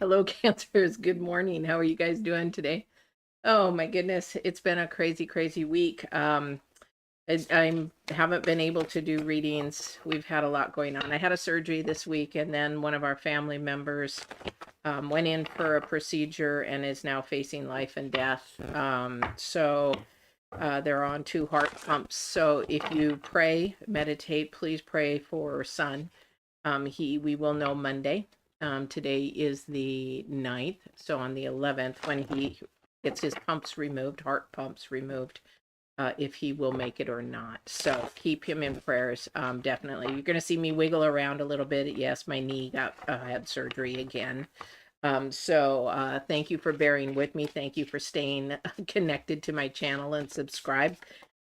Hello, Cancers. Good morning. How are you guys doing today? Oh my goodness, it's been a crazy, crazy week. I haven't been able to do readings. We've had a lot going on. I had a surgery this week, and then one of our family members went in for a procedure and is now facing life and death. They're on 2 heart pumps. So if you pray, meditate, please pray for son. We will know Monday. Today is the 9th. So on the 11th, when he gets his pumps removed, heart pumps removed, if he will make it or not. So keep him in prayers. Definitely. You're going to see me wiggle around a little bit. Yes, my knee had surgery again. Thank you for bearing with me. Thank you for staying connected to my channel and subscribe.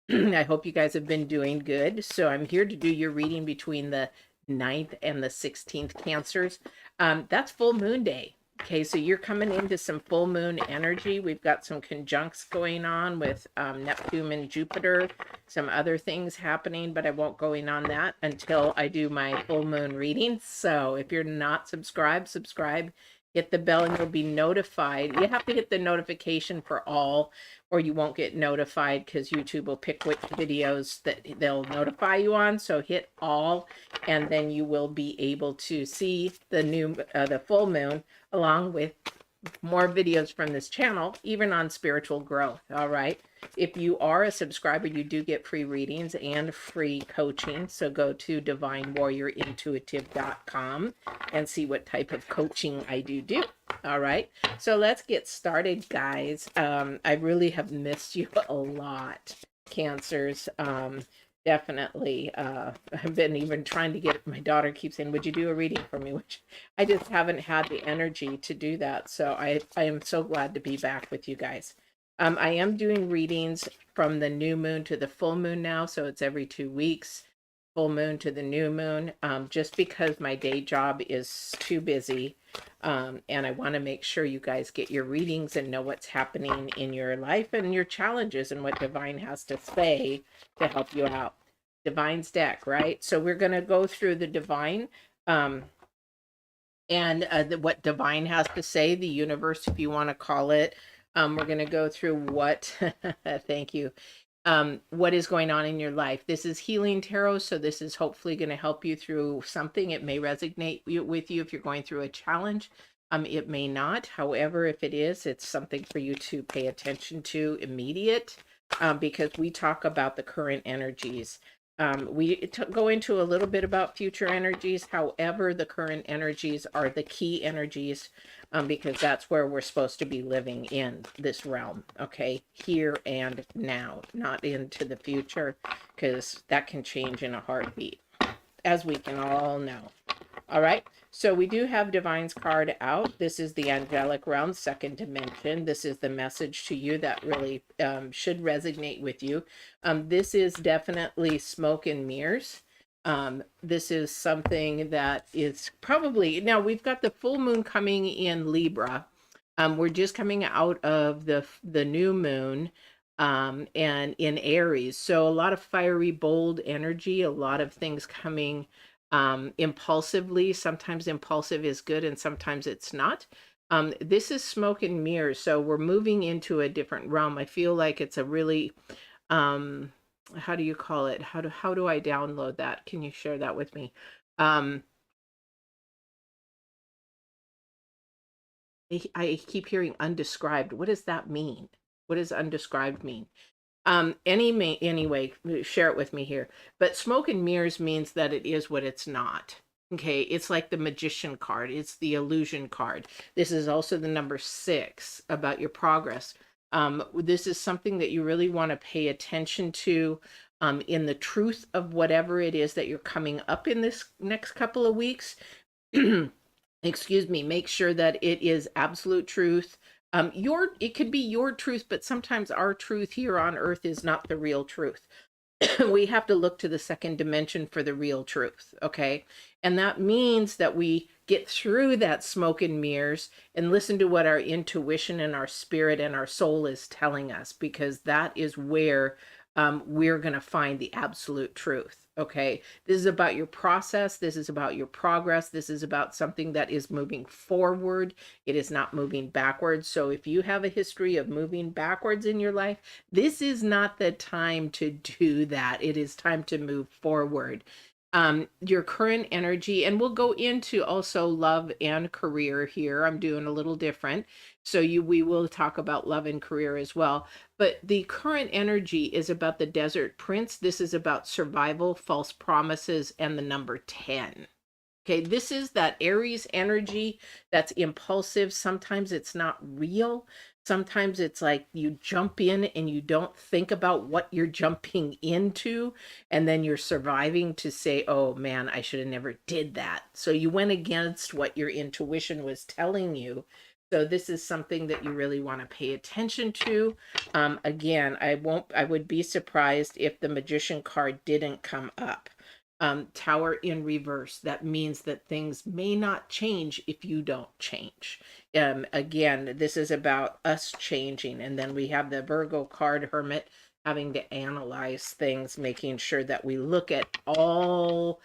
I hope you guys have been doing good. So I'm here to do your reading between the 9th and the 16th Cancers. That's full moon day. Okay, so you're coming into some full moon energy. We've got some conjuncts going on with Neptune and Jupiter, some other things happening, but I won't go in on that until I do my full moon readings. So if you're not subscribed, subscribe, hit the bell, and you'll be notified. You have to hit the notification for all, or you won't get notified because YouTube will pick which videos that they'll notify you on. So hit all, and then you will be able to see the full moon along with more videos from this channel, even on spiritual growth. All right. If you are a subscriber, you do get free readings and free coaching. So go to divinewarriorintuitive.com and see what type of coaching I do. All right. So let's get started, guys. I really have missed you a lot, Cancers. Definitely. I've been even trying to get, my daughter keeps saying, would you do a reading for me? Which I just haven't had the energy to do that. So I am so glad to be back with you guys. I am doing readings from the new moon to the full moon now. So it's every 2 weeks, full moon to the new moon, just because my day job is too busy. And I want to make sure you guys get your readings and know what's happening in your life and your challenges and what Divine has to say to help you out. Divine's deck, right? So we're going to go through the Divine what Divine has to say, the universe, if you want to call it. We're going to go through what, thank you, what is going on in your life. This is Healing Tarot, so this is hopefully going to help you through something. It may resonate with you if you're going through a challenge. It may not. However, if it is, it's something for you to pay attention to immediate, because we talk about the current energies. We go into a little bit about future energies. However, the current energies are the key energies, because that's where we're supposed to be living in this realm. Okay, here and now, not into the future, because that can change in a heartbeat, as we can all know. All right, so we do have Divine's card out. This is the angelic realm, second dimension. This is the message to you that really should resonate with you. This is definitely smoke and mirrors. This is something that is probably, now we've got the full moon coming in Libra. We're just coming out of the new moon and in Aries. So a lot of fiery, bold energy, a lot of things coming impulsively. Sometimes impulsive is good and sometimes it's not. This is smoke and mirrors, so we're moving into a different realm. I feel like it's a really how do you call it, how do I download that? Can you share that with me? I keep hearing undescribed. What does that mean? What does undescribed mean? Anyway, share it with me here. But smoke and mirrors means that it is what it's not. Okay, it's like the magician card. It's the illusion card. This is also the number 6 about your progress. This is something that you really want to pay attention to in the truth of whatever it is that you're coming up in this next couple of weeks. Excuse me, make sure that it is absolute truth. It could be your truth, but sometimes our truth here on earth is not the real truth. We have to look to the second dimension for the real truth. Okay. And that means that we get through that smoke and mirrors and listen to what our intuition and our spirit and our soul is telling us, because that is where we're going to find the absolute truth. Okay. This is about your process. This is about your progress. This is about something that is moving forward. It is not moving backwards. So if you have a history of moving backwards in your life, this is not the time to do that. It is time to move forward. Your current energy, and we'll go into also love and career here. I'm doing a little different. So we will talk about love and career as well. But the current energy is about the Desert Prince. This is about survival, false promises, and the number 10. Okay, this is that Aries energy that's impulsive. Sometimes it's not real. Sometimes it's like you jump in and you don't think about what you're jumping into, and then you're surviving to say, oh man, I should have never did that. So you went against what your intuition was telling you. So this is something that you really want to pay attention to. Again, I would be surprised if the Magician card didn't come up. Tower in reverse. That means that things may not change if you don't change. Again, this is about us changing. And then we have the Virgo card, Hermit, having to analyze things, making sure that we look at all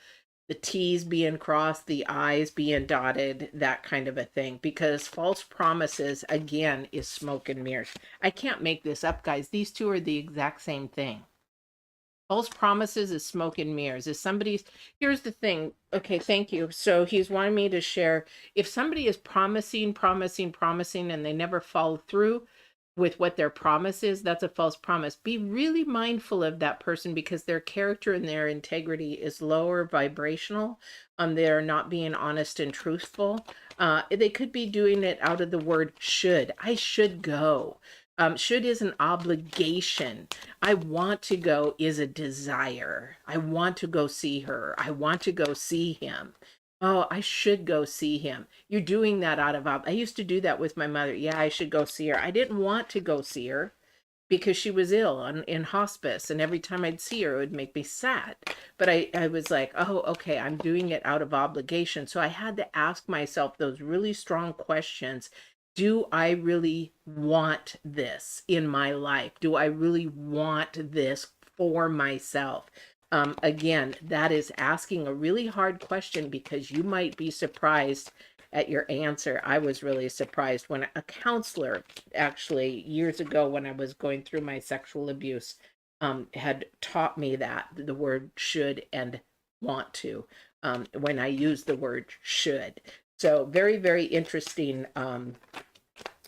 the T's being crossed, the I's being dotted, that kind of a thing. Because false promises, again, is smoke and mirrors. I can't make this up, guys. These two are the exact same thing. False promises is smoke and mirrors. Is somebody's, here's the thing. Okay, thank you. So he's wanting me to share, if somebody is promising, and they never follow through with what their promise is, that's a false promise. Be really mindful of that person, because their character and their integrity is lower vibrational. They're not being honest and truthful. They could be doing it out of the word should. I should go. Should is an obligation. I want to go is a desire. I want to go see her. I want to go see him. Oh, I should go see him. You're doing that out of, I used to do that with my mother. Yeah, I should go see her. I didn't want to go see her because she was ill in hospice. And every time I'd see her, it would make me sad. But I was like, oh, okay, I'm doing it out of obligation. So I had to ask myself those really strong questions. Do I really want this in my life? Do I really want this for myself? Again, that is asking a really hard question, because you might be surprised at your answer. I was really surprised when a counselor, actually years ago when I was going through my sexual abuse, had taught me that the word should and want to, when I use the word should. So very, very interesting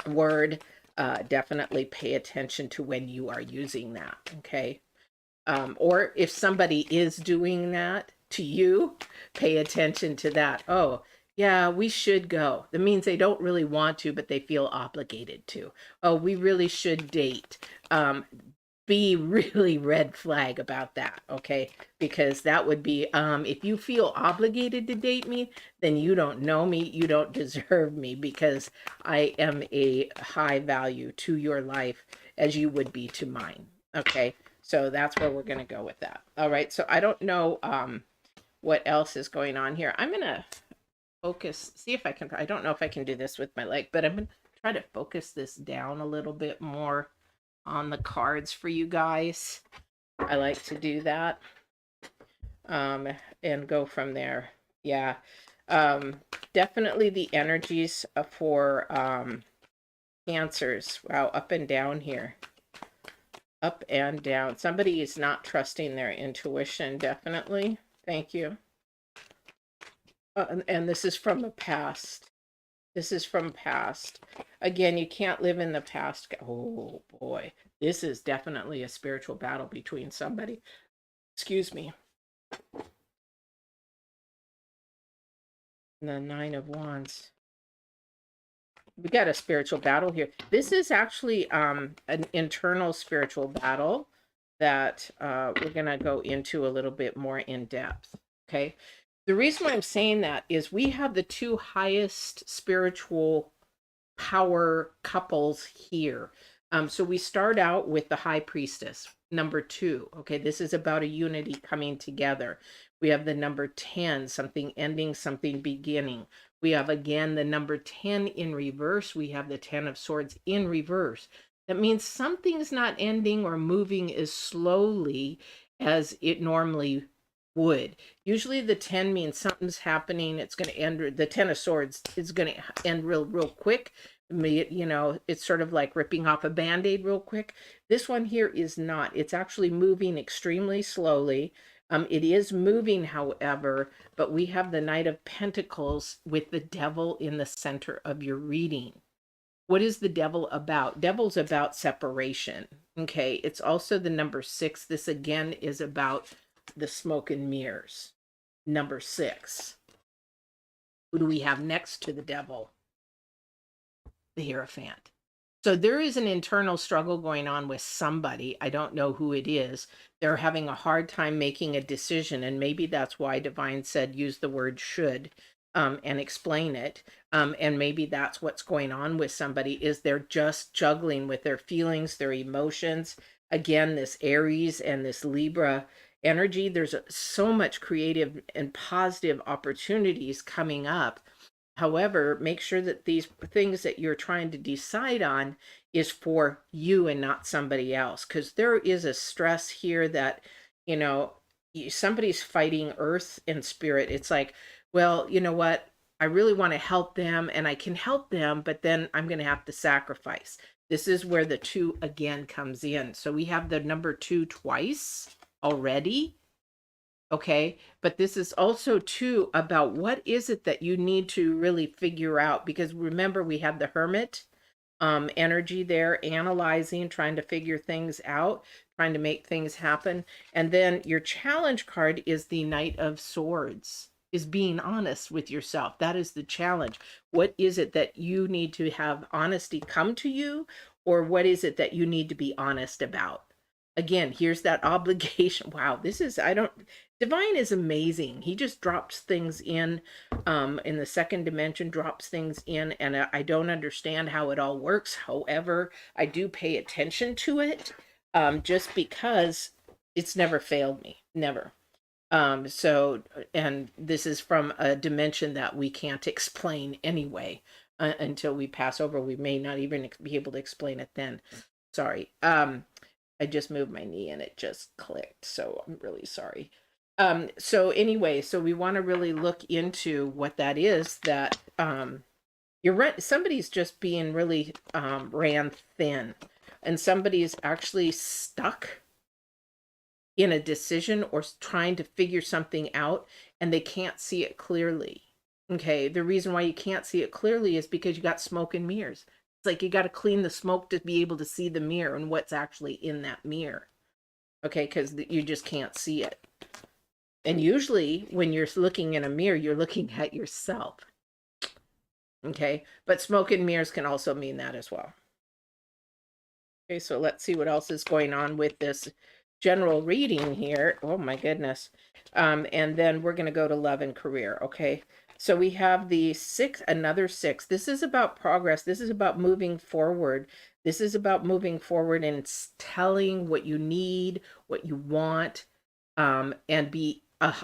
word. Definitely pay attention to when you are using that, okay? Or if somebody is doing that to you, pay attention to that. Oh, yeah, we should go. That means they don't really want to, but they feel obligated to. Oh, we really should date. Be really red flag about that, okay? Because that would be, if you feel obligated to date me, then you don't know me, you don't deserve me, because I am a high value to your life as you would be to mine, okay? So that's where we're going to go with that. All right, so I don't know what else is going on here. I'm going to focus, see if I can, I don't know if I can do this with my leg, but I'm going to try to focus this down a little bit more on the cards for you guys. I like to do that, and go from there. Yeah, definitely the energies for Cancers. Wow, up and down here. Up and down. Somebody is not trusting their intuition, definitely. Thank you. And this is from the past. This is from past. Again, you can't live in the past. Oh boy, this is definitely a spiritual battle between somebody. Excuse me. The Nine of Wands. We got a spiritual battle here. This is actually an internal spiritual battle that we're going to go into a little bit more in depth. Okay. The reason why I'm saying that is we have the two highest spiritual power couples here. So we start out with the High Priestess, number 2. Okay, this is about a unity coming together. We have the number 10, something ending, something beginning. We have again the number 10 in reverse. We have the 10 of Swords in reverse. That means something's not ending or moving as slowly as it normally would. Usually the 10 means something's happening. It's going to end. The 10 of swords is going to end real quick. You know, it's sort of like ripping off a band-aid real quick. This one here is not. It's actually moving extremely slowly. It is moving, however, but we have the Knight of Pentacles with the Devil in the center of your reading. What is the Devil about? Devil's about separation. Okay. It's also the number 6. This again is about the smoke and mirrors. Number 6. Who do we have next to the Devil? The Hierophant. So there is an internal struggle going on with somebody. I don't know who it is. They're having a hard time making a decision. And maybe that's why Divine said use the word should and explain it. And maybe that's what's going on with somebody is they're just juggling with their feelings, their emotions. Again, this Aries and this Libra energy, there's so much creative and positive opportunities coming up. However, make sure that these things that you're trying to decide on is for you and not somebody else. Because there is a stress here that, you know, somebody's fighting earth and spirit. It's like, well, you know what? I really want to help them and I can help them, but then I'm going to have to sacrifice. This is where the 2 again comes in. So we have the number 2 twice already. Okay, but this is also too about what is it that you need to really figure out, because remember we have the Hermit energy there, analyzing, trying to figure things out, trying to make things happen. And then your challenge card is the Knight of Swords, is being honest with yourself. That is the challenge. What is it that you need to have honesty come to you, or what is it that you need to be honest about? Again, here's that obligation. Wow, this is, I don't, Divine is amazing. He just drops things in the second dimension, drops things in, and I don't understand how it all works. However, I do pay attention to it just because it's never failed me, never. So, and this is from a dimension that we can't explain anyway until we pass over. We may not even be able to explain it then. Sorry. I just moved my knee and it just clicked. So I'm really sorry. So anyway, so we want to really look into what that is that somebody's just being really ran thin, and somebody's actually stuck in a decision or trying to figure something out and they can't see it clearly. Okay, the reason why you can't see it clearly is because you got smoke and mirrors. It's like you got to clean the smoke to be able to see the mirror and what's actually in that mirror. Okay, because you just can't see it. And usually when you're looking in a mirror, you're looking at yourself. Okay, but smoke and mirrors can also mean that as well. Okay, so let's see what else is going on with this general reading here. Oh my goodness. And then we're going to go to love and career. Okay, so we have the 6, another 6. This is about progress. This is about moving forward. This is about moving forward and telling what you need, what you want, and be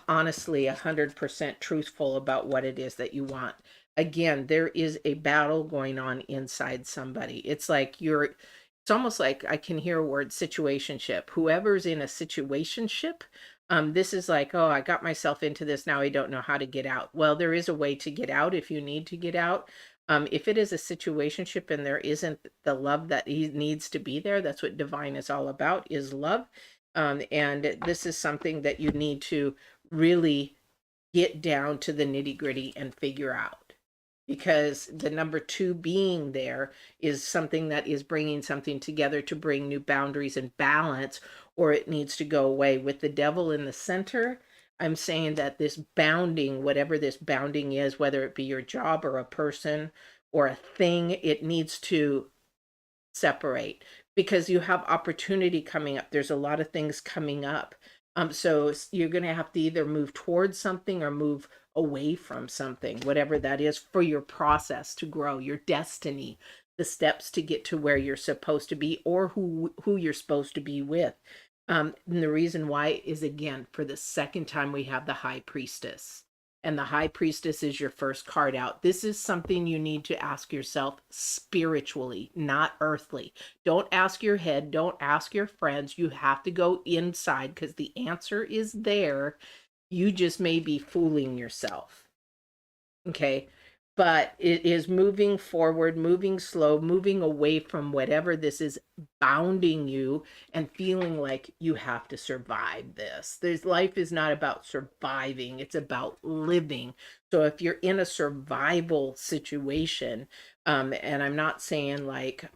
honestly 100% truthful about what it is that you want. Again, there is a battle going on inside somebody. It's like it's almost like I can hear a word situationship. Whoever's in a situationship, this is like, oh, I got myself into this. Now I don't know how to get out. Well, there is a way to get out if you need to get out. If it is a situationship and there isn't the love that needs to be there, that's what Divine is all about, is love. And this is something that you need to really get down to the nitty gritty and figure out, because the number 2 being there is something that is bringing something together to bring new boundaries and balance, or it needs to go away. With the Devil in the center, I'm saying that this bounding, whatever this bounding is, whether it be your job or a person or a thing, it needs to separate, because you have opportunity coming up. There's a lot of things coming up. So you're going to have to either move towards something or move away from something, whatever that is, for your process to grow, your destiny, the steps to get to where you're supposed to be, or who you're supposed to be with. And the reason why is, again, for the second time, we have the High Priestess. And the High Priestess is your first card out. This is something you need to ask yourself spiritually, not earthly. Don't ask your head. Don't ask your friends. You have to go inside because the answer is there. You just may be fooling yourself. Okay. But it is moving forward, moving slow, moving away from whatever this is bounding you and feeling like you have to survive this. Life is not about surviving, it's about living. So if you're in a survival situation, and I'm not saying like,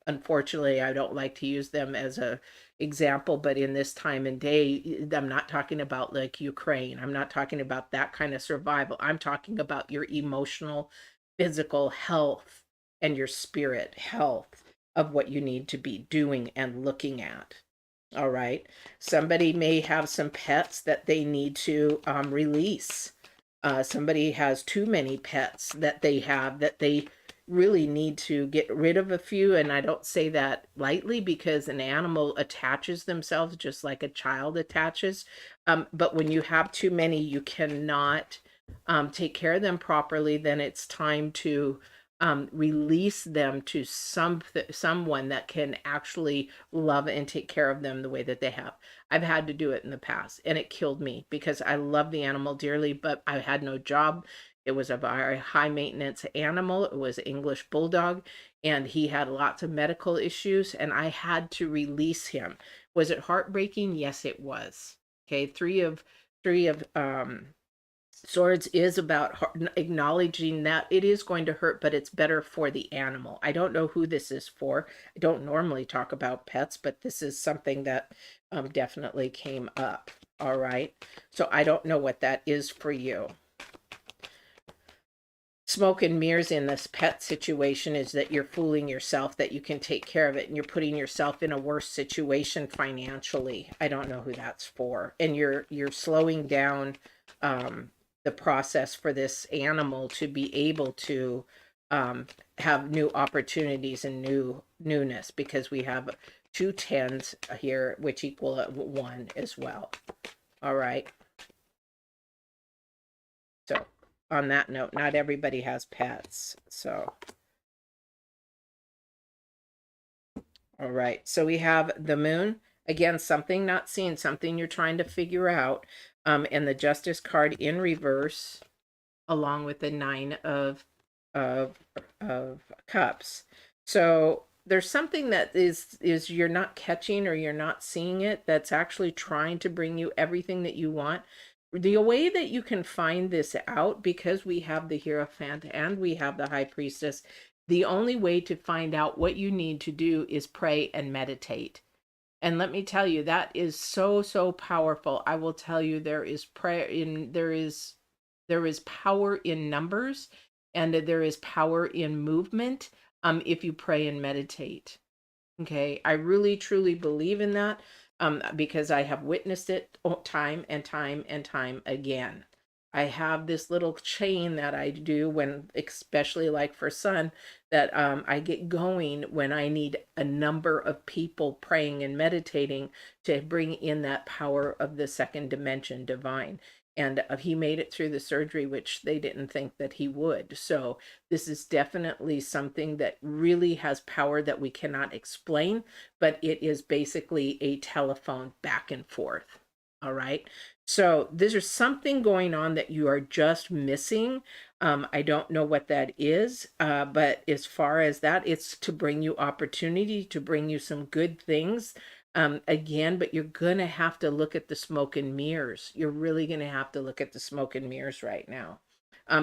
unfortunately, I don't like to use them as a example, but in this time and day, I'm not talking about like Ukraine. I'm not talking about that kind of survival. I'm talking about your emotional, physical health and your spirit health of what you need to be doing and looking at. All right. Somebody may have some pets that they need to release. Somebody has too many pets that they have that they really need to get rid of a few. And I don't say that lightly because an animal attaches themselves just like a child attaches. But when you have too many, you cannot take care of them properly. Then it's time to release them to someone that can actually love and take care of them the way that they have. I've had to do it in the past, and it killed me because I love the animal dearly, but I had no job. It was a very high maintenance animal. It was English bulldog, and he had lots of medical issues, and I had to release him. Was it heartbreaking? Yes, it was. Okay, three of Swords is about acknowledging that it is going to hurt, but it's better for the animal. I don't know who this is for. I don't normally talk about pets, but this is something that definitely came up. All right. So I don't know what that is for you. Smoke and mirrors in this pet situation is that you're fooling yourself that you can take care of it, and you're putting yourself in a worse situation financially. I don't know who that's for. And you're slowing down the process for this animal to be able to have new opportunities and newness, because we have 2 10s here, which equal 1 as well. All right. So on that note, not everybody has pets. So, all right. So we have the moon. Again, something not seen, something you're trying to figure out. And the Justice card in reverse, along with the 9 of cups. So there's something that is you're not catching, or you're not seeing it, that's actually trying to bring you everything that you want. The way that you can find this out, because we have the Hierophant and we have the High Priestess, the only way to find out what you need to do is pray and meditate. And let me tell you, that is so powerful. I will tell you, there is power in numbers, and there is power in movement if you pray and meditate. Okay, I really truly believe in that because I have witnessed it time and time and time again. I have this little chain that I do when, especially like for Sun, that I get going when I need a number of people praying and meditating to bring in that power of the second dimension divine. And he made it through the surgery, which they didn't think that he would. So this is definitely something that really has power that we cannot explain, but it is basically a telephone back and forth. All right. So there's something going on that you are just missing. I don't know what that is, but as far as that, it's to bring you opportunity, to bring you some good things. Again, but you're going to have to look at the smoke and mirrors. You're really going to have to look at the smoke and mirrors right now,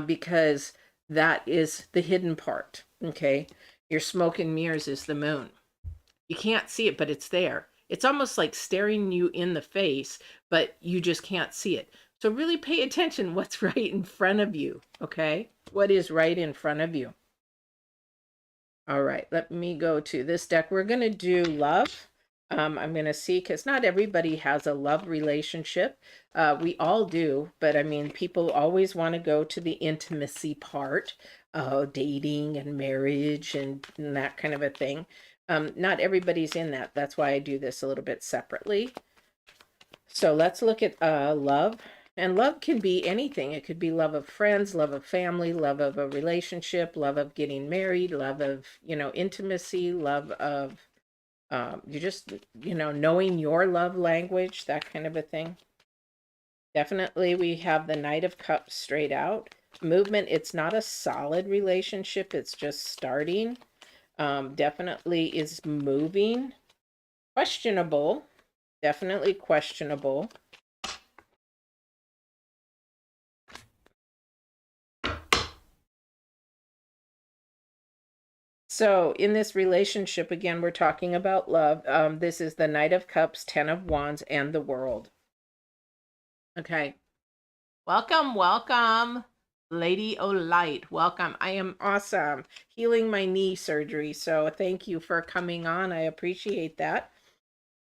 because that is the hidden part. Okay. Your smoke and mirrors is the moon. You can't see it, but it's there. It's almost like staring you in the face, but you just can't see it. So really pay attention what's right in front of you, okay? What is right in front of you? All right, let me go to this deck. We're going to do love. I'm going to see, because not everybody has a love relationship. We all do, but I mean, people always want to go to the intimacy part, dating and marriage and that kind of a thing. Not everybody's in that. That's why I do this a little bit separately. So let's look at love. And love can be anything. It could be love of friends, love of family, love of a relationship, love of getting married, love of, intimacy, love of you just, knowing your love language, that kind of a thing. Definitely, we have the Knight of Cups straight out. Movement, it's not a solid relationship, it's just starting. Definitely is moving. Questionable, definitely questionable. So in this relationship, again, we're talking about love. This is the Knight of Cups, Ten of Wands, and the World. Okay. Welcome, welcome, Lady Olight. Welcome. I am awesome. Healing my knee surgery. So thank you for coming on. I appreciate that.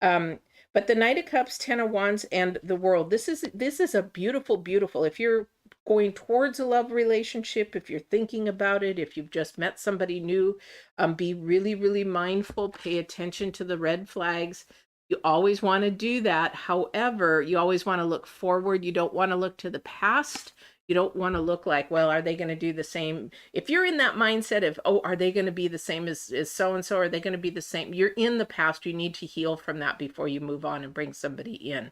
But the Knight of Cups, Ten of Wands, and the World. This is a beautiful, beautiful. If you're going towards a love relationship, if you're thinking about it, if you've just met somebody new, be really, really mindful. Pay attention to the red flags. You always want to do that. However, you always want to look forward. You don't want to look to the past. You don't want to look like, well, are they going to do the same? If you're in that mindset of, oh, are they going to be the same as so-and-so? Are they going to be the same? You're in the past. You need to heal from that before you move on and bring somebody in.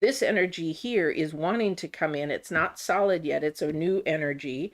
This energy here is wanting to come in. It's not solid yet. It's a new energy.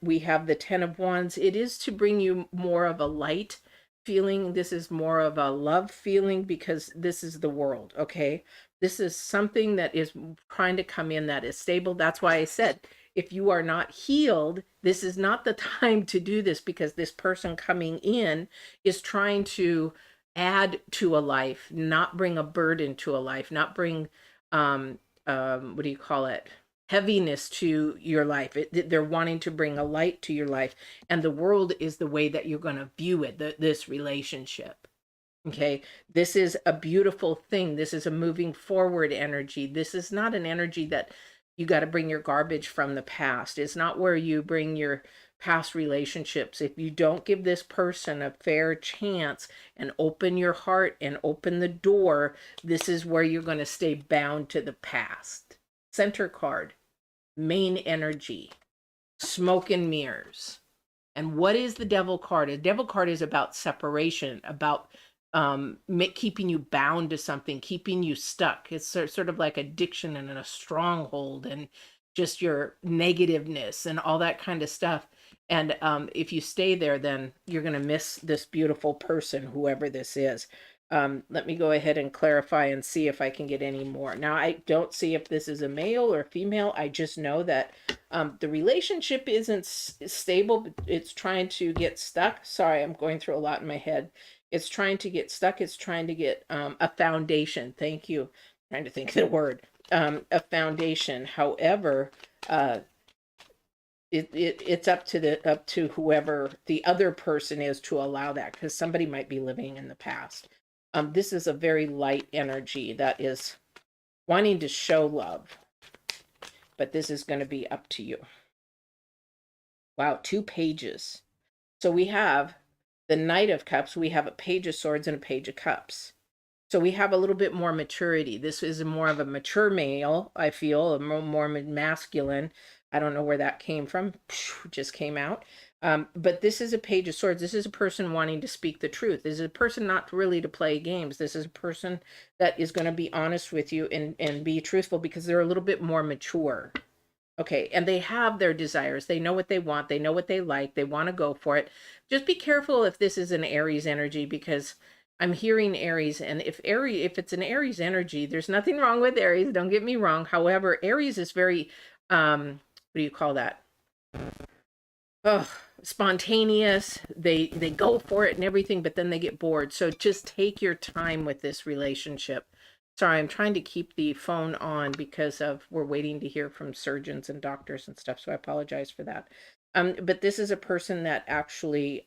We have the Ten of Wands. It is to bring you more of a light feeling. This is more of a love feeling because this is the world, okay? This is something that is trying to come in that is stable. That's why I said, if you are not healed, this is not the time to do this, because this person coming in is trying to add to a life, not bring a burden to a life, not bring, what do you call it? Heaviness to your life. They're wanting to bring a light to your life. And the world is the way that you're going to view it, this relationship. Okay, this is a beautiful thing. This is a moving forward energy. This is not an energy that you got to bring your garbage from the past. It's not where you bring your past relationships. If you don't give this person a fair chance and open your heart and open the door, this is where you're going to stay bound to the past. Center card, main energy, smoke and mirrors. And what is the devil card? The devil card is about separation, about keeping you bound to something, keeping you stuck. It's sort of like addiction and a stronghold and just your negativeness and all that kind of stuff. And if you stay there, then you're going to miss this beautiful person, whoever this is. Let me go ahead and clarify and see if I can get any more. Now, I don't see if this is a male or female. I just know that the relationship isn't stable, but it's trying to get stuck. Sorry, I'm going through a lot in my head. It's trying to get stuck. It's trying to get a foundation. Thank you. I'm trying to think of the word. A foundation. However, it's up to whoever the other person is to allow that, because somebody might be living in the past. This is a very light energy that is wanting to show love, but this is going to be up to you. Wow, 2 pages. So we have the Knight of Cups, we have a Page of Swords and a Page of Cups. So we have a little bit more maturity. This is more of a mature male, I feel, a more masculine. I don't know where that came from. Just came out. But this is a Page of Swords. This is a person wanting to speak the truth. This is a person not really to play games. This is a person that is going to be honest with you and be truthful, because they're a little bit more mature. Okay, and they have their desires. They know what they want. They know what they like. They want to go for it. Just be careful if this is an Aries energy, because I'm hearing Aries, and if it's an Aries energy, there's nothing wrong with Aries. Don't get me wrong. However, Aries is very, what do you call that? Oh, spontaneous. They go for it and everything, but then they get bored. So just take your time with this relationship. Sorry, I'm trying to keep the phone on because we're waiting to hear from surgeons and doctors and stuff, so I apologize for that. But this is a person that actually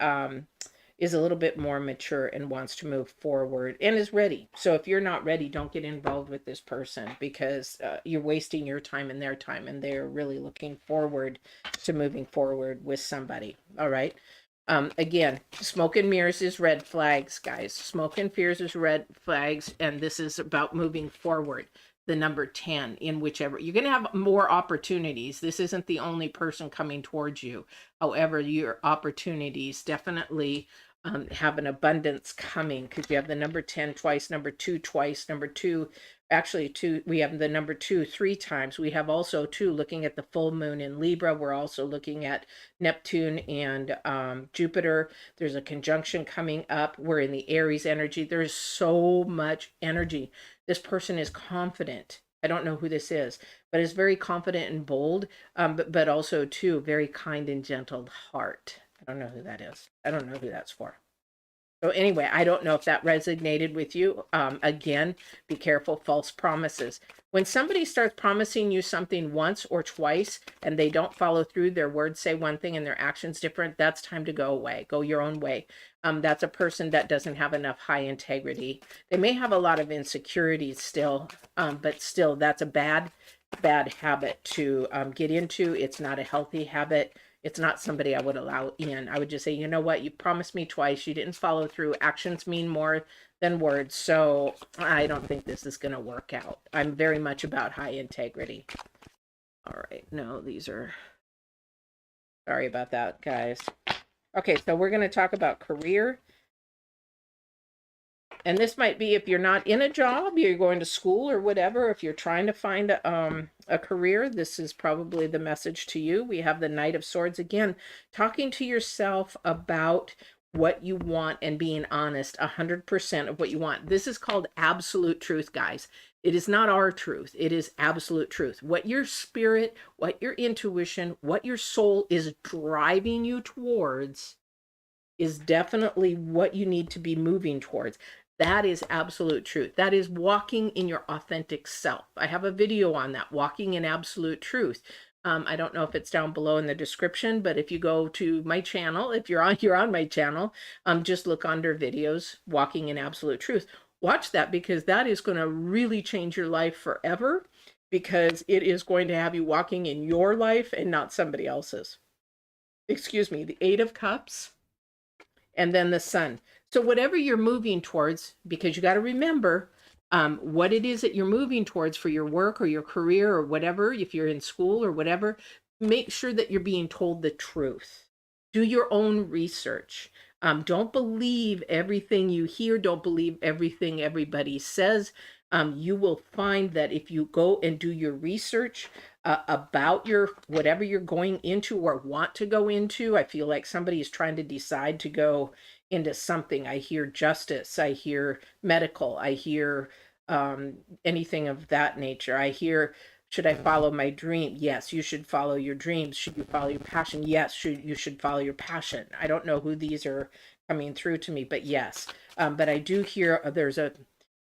is a little bit more mature and wants to move forward and is ready. So if you're not ready, don't get involved with this person, because you're wasting your time and their time, and they're really looking forward to moving forward with somebody. All right. Again, smoke and mirrors is red flags, guys. Smoke and fears is red flags, and this is about moving forward. the number 10 in whichever. You're going to have more opportunities. This isn't the only person coming towards you. However, your opportunities definitely have an abundance coming, because you have the number 10 twice, number 2 twice, number 2, actually 2, we have the number 2 3 times. We have also 2 looking at the full moon in Libra. We're also looking at Neptune and Jupiter. There's a conjunction coming up. We're in the Aries energy. There's so much energy. This person is confident. I don't know who this is, but is very confident and bold, but also too very kind and gentle heart. I don't know who that is. I don't know who that's for. So anyway, I don't know if that resonated with you. Again, be careful, false promises. When somebody starts promising you something once or twice and they don't follow through, their words say one thing and their actions different, that's time to go away. Go your own way. That's a person that doesn't have enough high integrity. They may have a lot of insecurities still, but still, that's a bad habit to get into. It's not a healthy habit. It's not somebody I would allow in. I would just say, you know what? You promised me twice. You didn't follow through. Actions mean more than words. So I don't think this is going to work out. I'm very much about high integrity. All right. No, these are... Sorry about that, guys. Okay, so we're going to talk about career. And this might be if you're not in a job, you're going to school or whatever. If you're trying to find a career, this is probably the message to you. We have the Knight of Swords again, talking to yourself about what you want and being honest, 100% of what you want. This is called absolute truth, guys. It is not our truth. It is absolute truth. What your spirit, what your intuition, what your soul is driving you towards is definitely what you need to be moving towards. That is absolute truth. That is walking in your authentic self. I have a video on that, walking in absolute truth. I don't know if it's down below in the description, but if you go to my channel, if you're on my channel, just look under videos, walking in absolute truth. Watch that, because that is going to really change your life forever, because it is going to have you walking in your life and not somebody else's. Excuse me, the 8 of Cups and then the Sun. So whatever you're moving towards, because you got to remember what it is that you're moving towards for your work or your career or whatever, if you're in school or whatever, make sure that you're being told the truth. Do your own research. Don't believe everything you hear. Don't believe everything everybody says. You will find that if you go and do your research about your whatever you're going into or want to go into, I feel like somebody is trying to decide to go into something. I hear justice, I hear medical, I hear anything of that nature. I hear, should I follow my dream? Yes, you should follow your dreams. Should you follow your passion? Yes, you should follow your passion. I don't know who these are coming through to me, but yes. But I do hear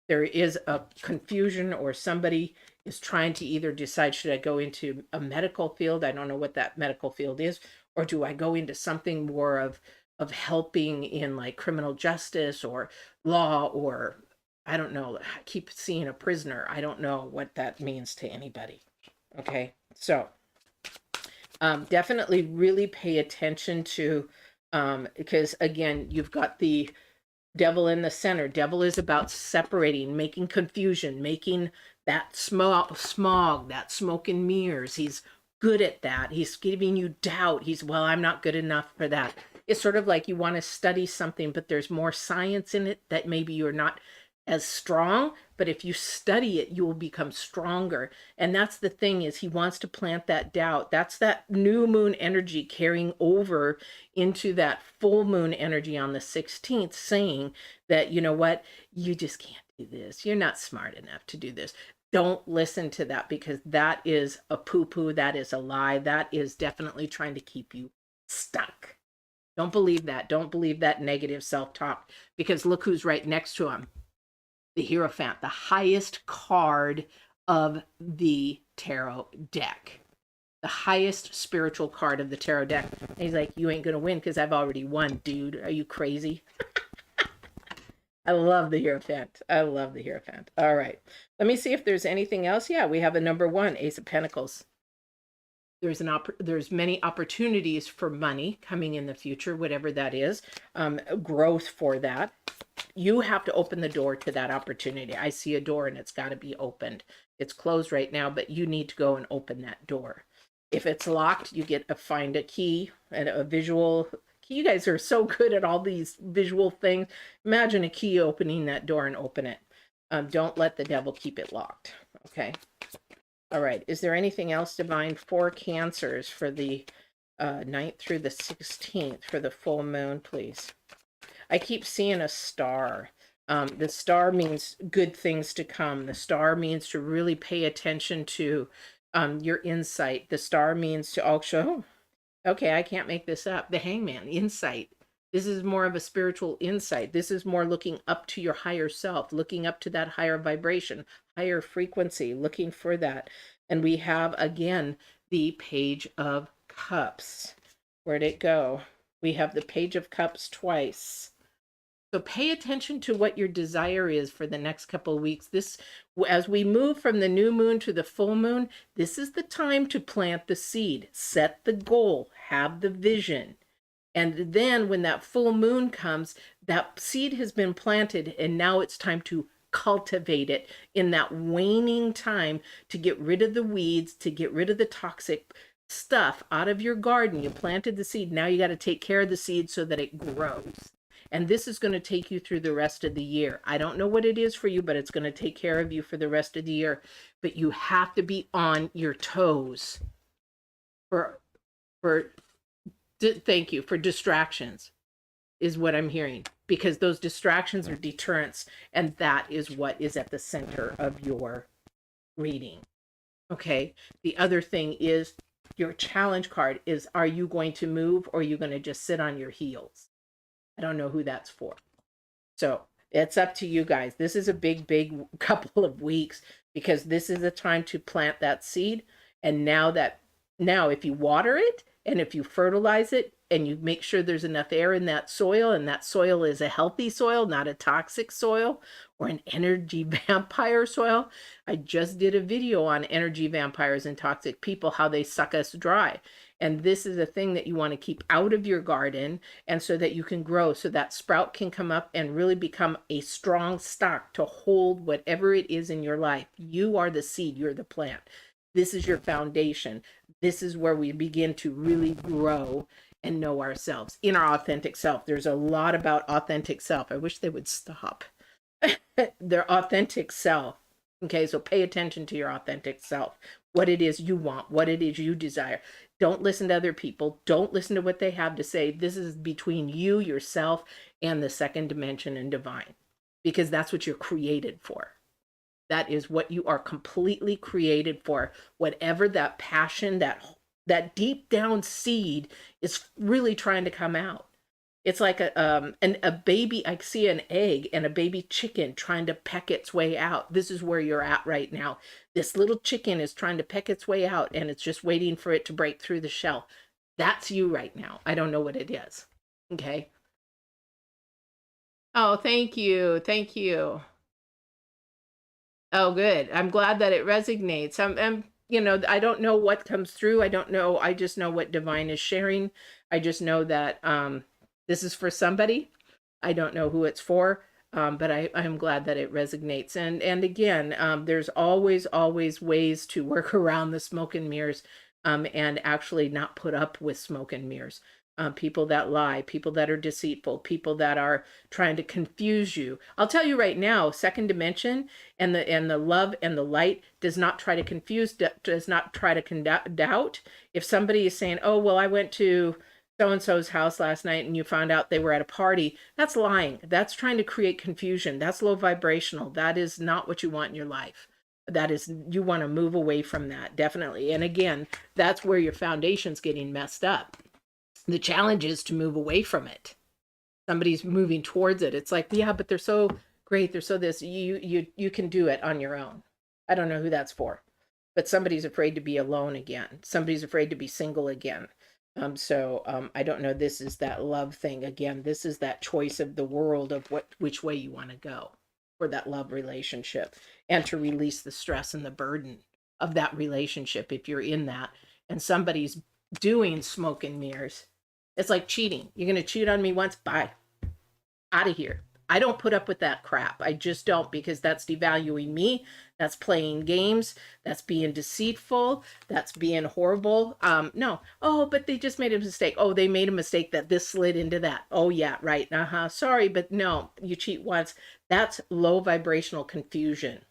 there is a confusion, or somebody is trying to either decide, should I go into a medical field? I don't know what that medical field is. Or do I go into something more of helping in like criminal justice or law, or I don't know. I keep seeing a prisoner. I don't know what that means to anybody. Okay, so definitely really pay attention to, because again, you've got the Devil in the center. Devil is about separating, making confusion, making that smog, that smoke and mirrors. He's good at that. He's giving you doubt. Well, I'm not good enough for that. It's sort of like you want to study something, but there's more science in it that maybe you're not as strong, but if you study it, you will become stronger. And that's the thing, is he wants to plant that doubt. That's that new moon energy carrying over into that full moon energy on the 16th, saying that, you know what, you just can't do this. You're not smart enough to do this. Don't listen to that, because that is a poo-poo. That is a lie. That is definitely trying to keep you stuck. Don't believe that. Don't believe that negative self-talk, because look who's right next to him. The Hierophant, the highest card of the tarot deck. The highest spiritual card of the tarot deck. And he's like, you ain't going to win because I've already won, dude. Are you crazy? I love the Hierophant. I love the Hierophant. All right. Let me see if there's anything else. Yeah, we have a number 1, Ace of Pentacles. There's many opportunities for money coming in the future, whatever that is, growth for that. You have to open the door to that opportunity. I see a door and it's got to be opened. It's closed right now, but you need to go and open that door. If it's locked, you get to find a key and a visual key. You guys are so good at all these visual things. Imagine a key opening that door and open it. Don't let the devil keep it locked. Okay. All right. Is there anything else, Divine, for Cancers for the 9th through the 16th for the full moon, please? I keep seeing a star. The star means good things to come. The star means to really pay attention to your insight. The star means to also, okay, I can't make this up. The Hangman, insight. This is more of a spiritual insight. This is more looking up to your higher self, looking up to that higher vibration, higher frequency, looking for that. And we have, again, the Page of Cups. Where'd it go? We have the Page of Cups twice. So pay attention to what your desire is for the next couple of weeks. This, as we move from the new moon to the full moon, this is the time to plant the seed, set the goal, have the vision. And then when that full moon comes, that seed has been planted and now it's time to cultivate it in that waning time to get rid of the weeds, to get rid of the toxic stuff out of your garden. You planted the seed. Now you got to take care of the seed so that it grows. And this is going to take you through the rest of the year. I don't know what it is for you, but it's going to take care of you for the rest of the year. But you have to be on your toes thank you, for distractions is what I'm hearing, because those distractions are deterrents, and that is what is at the center of your reading. Okay. The other thing is your challenge card is, are you going to move or are you going to just sit on your heels? I don't know who that's for. So it's up to you guys. This is a big, big couple of weeks, because this is the time to plant that seed. And now if you water it and if you fertilize it and you make sure there's enough air in that soil, and that soil is a healthy soil, not a toxic soil or an energy vampire soil. I just did a video on energy vampires and toxic people, how they suck us dry. And this is a thing that you want to keep out of your garden, and so that you can grow, so that sprout can come up and really become a strong stock to hold whatever it is in your life. You are the seed, you're the plant. This is your foundation. This is where we begin to really grow and know ourselves in our authentic self. There's a lot about authentic self. I wish they would stop. Their authentic self. Okay, so pay attention to your authentic self, what it is you want, what it is you desire. Don't listen to other people. Don't listen to what they have to say. This is between you, yourself, and the second dimension and divine, because that's what you're created for. That is what you are completely created for. Whatever that passion, that deep down seed is really trying to come out. It's like a baby. I see an egg and a baby chicken trying to peck its way out. This is where you're at right now. This little chicken is trying to peck its way out, and it's just waiting for it to break through the shell. That's you right now. I don't know what it is. Okay. Oh, thank you. Thank you. Oh, good. I'm glad that it resonates. I don't know what comes through. I don't know. I just know what divine is sharing. I just know that this is for somebody. I don't know who it's for, but I'm glad that it resonates. And again, there's always ways to work around the smoke and mirrors, and actually not put up with smoke and mirrors. People that lie, people that are deceitful, people that are trying to confuse you. I'll tell you right now, second dimension and the love and the light does not try to confuse, does not try to doubt. If somebody is saying, oh, well, I went to so-and-so's house last night and you found out they were at a party, that's lying. That's trying to create confusion. That's low vibrational. That is not what you want in your life. That is, you want to move away from that, definitely. And again, that's where your foundation's getting messed up. The challenge is to move away from it. Somebody's moving towards it. It's like, yeah, but they're so great. They're so this. You can do it on your own. I don't know who that's for, but somebody's afraid to be alone again. Somebody's afraid to be single again. I don't know. This is that love thing again. This is that choice of the world of which way you want to go for that love relationship, and to release the stress and the burden of that relationship if you're in that. and somebody's doing smoke and mirrors. It's like cheating. You're going to cheat on me once, bye, out of here. I don't put up with that crap. I just don't, because that's devaluing me. That's playing games. That's being deceitful. That's being horrible. No. Oh, but they just made a mistake. Oh, they made a mistake that this slid into that. Oh, yeah, right. Sorry, but no, you cheat once. That's low vibrational confusion.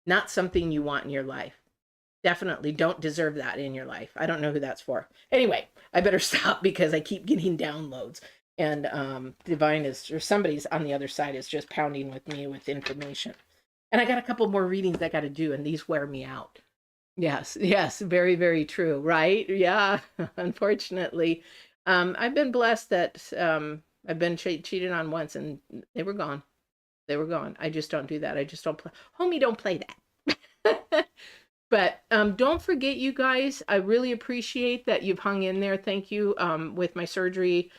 Not something you want in your life. Definitely don't deserve that in your life. I don't know who that's for. Anyway, I better stop because I keep getting downloads. And Divine is, or somebody's on the other side is just pounding with me with information. And I got a couple more readings I got to do, and these wear me out. Yes, yes, very, very true, right? Yeah, unfortunately. I've been blessed that I've been cheated on once, and they were gone. They were gone. I just don't do that. I just don't play. Homie, don't play that. But don't forget, you guys, I really appreciate that you've hung in there. Thank you with my surgery.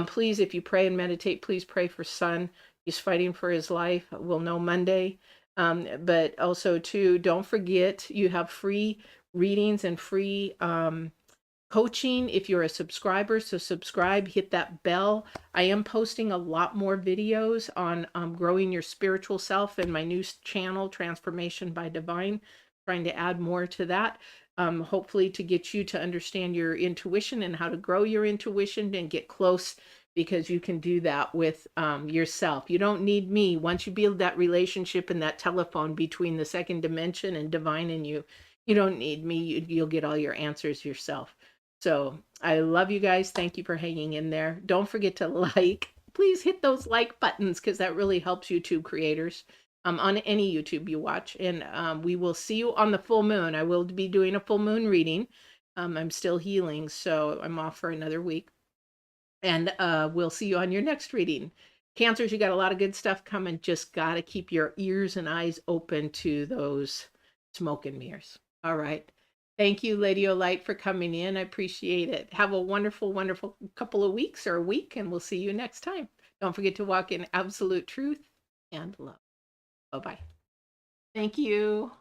Please, if you pray and meditate, please pray for son. He's fighting for his life. We'll know Monday. But also, too, don't forget, you have free readings and free coaching if you're a subscriber. So subscribe, hit that bell. I am posting a lot more videos on growing your spiritual self in my new channel, Transformation by Divine. Trying to add more to that, hopefully to get you to understand your intuition and how to grow your intuition and get close, because you can do that with yourself. You don't need me. Once you build that relationship and that telephone between the second dimension and Divine and you don't need me. You'll get all your answers yourself. So I love you guys. Thank you for hanging in there. Don't forget to like. Please hit those like buttons, because that really helps YouTube creators. On any YouTube you watch. And we will see you on the full moon. I will be doing a full moon reading. I'm still healing, so I'm off for another week. And we'll see you on your next reading. Cancers, you got a lot of good stuff coming. Just got to keep your ears and eyes open to those smoke and mirrors. All right. Thank you, Lady Olight, for coming in. I appreciate it. Have a wonderful, wonderful couple of weeks or a week, and we'll see you next time. Don't forget to walk in absolute truth and love. Bye-bye. Thank you.